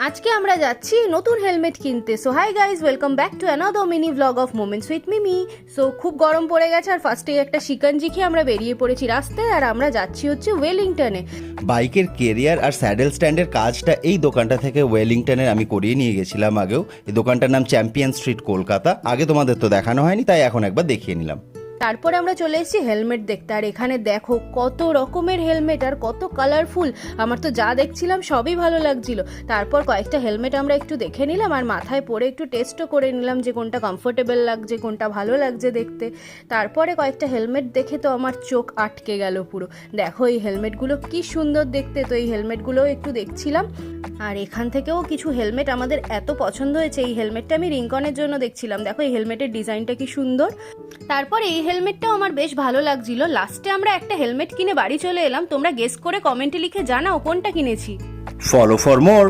আজকে আমরা যাচ্ছি নতুন হেলমেট কিনতে। So hi guys, welcome back to another mini blog of moments with Mimi. So খুব গরম পড়ে গেছে আর ফার্স্টেই একটা শিকঞ্জি খেয়ে আমরা বেরিয়ে পড়েছি রাস্তায়, আর আমরা যাচ্ছি হচ্ছে ওয়েলিংটনে। বাইকের কেরিয়ার আর স্যাডেল স্ট্যান্ডের কাজটা এই দোকানটা থেকে ওয়েলিংটনের আমি করিয়ে নিয়ে গেছিলাম আগেও। এই দোকানটার নাম চ্যাম্পিয়ন স্ট্রিট, কলকাতা। আগে তোমাদের তো দেখানো হয়নি, তাই এখন একবার দেখিয়ে নিলাম। তারপরে আমরা চলে এসেছি হেলমেট দেখতে, আর এখানে দেখো কত রকমের হেলমেট আর কত কালারফুল। আমার তো যা দেখছিলাম সবই ভালো লাগছিল। তারপর কয়েকটা হেলমেট আমরা একটু দেখে নিলাম আর মাথায় পরে একটু টেস্টও করে নিলাম যে কোনটা কমফোর্টেবল লাগছে, কোনটা ভালো লাগছে দেখতে। তারপরে কয়েকটা হেলমেট দেখে তো আমার চোখ আটকে গেল পুরো। দেখো এই হেলমেটগুলো কি সুন্দর দেখতে, তো এই হেলমেটগুলোও একটু দেখছিলাম। আর এখান থেকেও কিছু হেলমেট আমাদের এত পছন্দ হয়েছে। এই হেলমেটটা আমি রিংকনের জন্য দেখছিলাম, দেখো এই হেলমেটের ডিজাইনটা কি সুন্দর। তারপর এই হেলমেটটাও আমার বেশ ভালো লাগছিল। লাস্টে আমরা একটা হেলমেট কিনে বাড়ি চলে এলাম। তোমরা গেস করে কমেন্টে লিখে জানাও কোনটা কিনেছি। Follow for more.